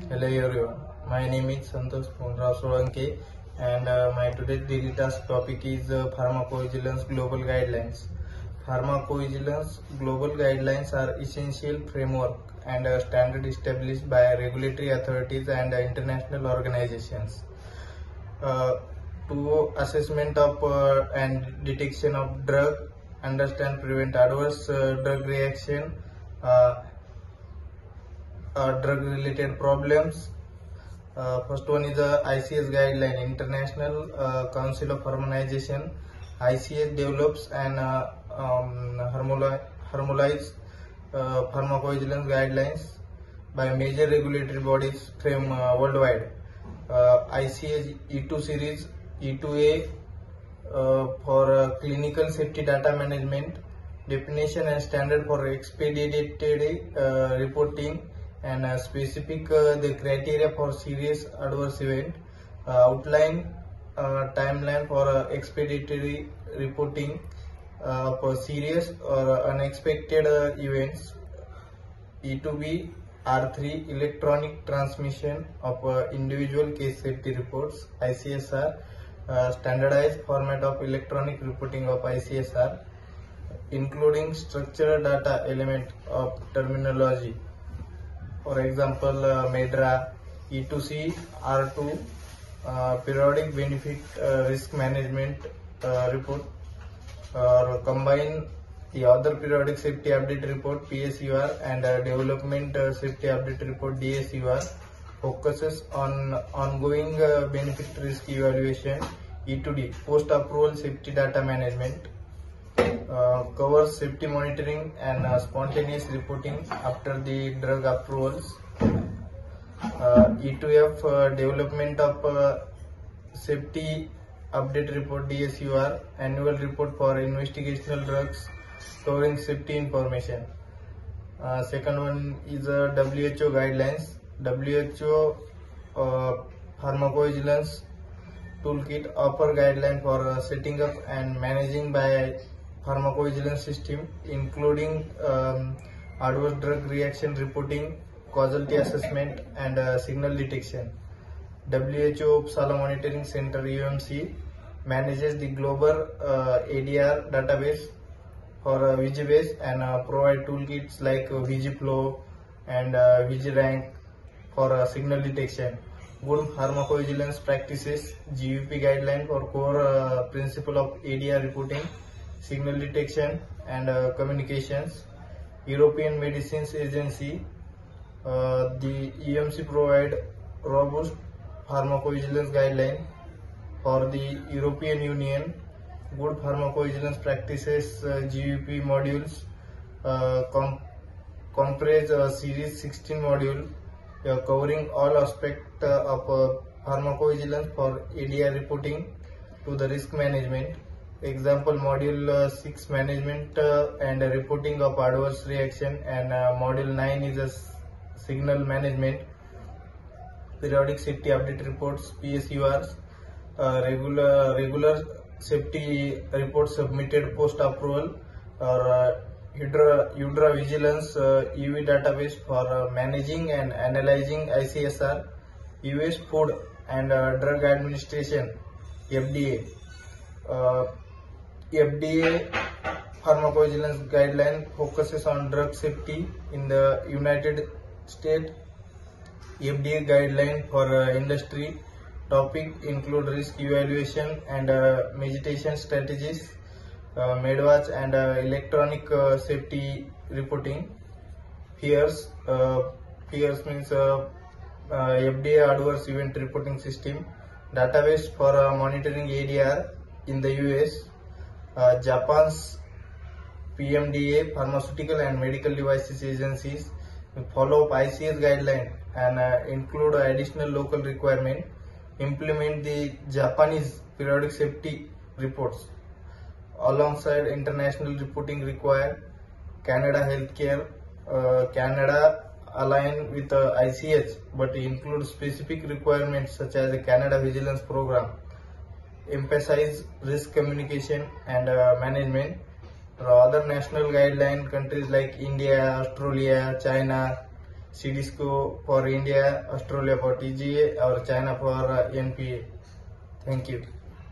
Hello everyone, my name is Santosh Ponrao Solanki and my today's daily task topic is Pharmacovigilance Global Guidelines. Pharmacovigilance Global Guidelines are essential framework and standard established by regulatory authorities and international organizations to assessment of and detection of drug, understand prevent adverse drug reaction, uh, drug related problems. First one is the ICS guideline, International Council of Harmonization. ICS develops and harmonize pharmacovigilance guidelines by major regulatory bodies from worldwide. ICS E2 series, E2A for clinical safety data management, definition and standard for expedited reporting, and specific the criteria for serious adverse event, outline timeline for expedited reporting for serious or unexpected events. E2B R3 electronic transmission of individual case safety reports. ICSR standardized format of electronic reporting of ICSR, including structured data element of terminology. For example, MEDRA, E2C, R2, periodic benefit risk management report, or combine the other periodic safety update report PSUR and development safety update report DSUR, focuses on ongoing benefit risk evaluation. E2D, post approval safety data management, covers safety monitoring and spontaneous reporting after the drug approvals. E2F, development of safety update report DSUR, annual report for investigational drugs covering safety information. Second one is WHO guidelines. WHO pharmacovigilance toolkit offer guideline for setting up and managing by pharmacovigilance system, including adverse drug reaction reporting, causality assessment, and signal detection. WHO Uppsala Monitoring Center UMC manages the global ADR database for VGBase and provide toolkits like VGFlow and VGRank for signal detection. Good pharmacovigilance practices, GVP guideline for core principle of ADR reporting, signal detection and communications. European Medicines Agency, the EMC provide robust pharmacovigilance guideline for the European Union. Good pharmacovigilance practices GVP modules comprise series 16 module covering all aspects of pharmacovigilance for ADR reporting to the risk management. Example, module 6 management and reporting of adverse reaction, and module 9 is a signal management. Periodic safety update reports PSURs, regular safety reports submitted post approval, or Hydra Vigilance EV database for managing and analyzing ICSR. US Food and Drug Administration FDA. FDA pharmacovigilance guideline focuses on drug safety in the United States. FDA guideline for industry topic include risk evaluation and mitigation strategies, MedWatch and electronic safety reporting. FEARS, FEARS means FDA adverse event reporting system, database for monitoring ADR in the US. Japan's PMDA, Pharmaceutical and Medical Devices Agencies, follow up ICS guideline and include additional local requirement, implement the Japanese periodic safety reports alongside international reporting required. Canada Healthcare, Canada align with ICH but include specific requirements such as the Canada Vigilance Program, emphasize risk communication and management. Other national guideline countries like India, Australia, China CDSCO for India, Australia for TGA, or China for NPA. Thank you.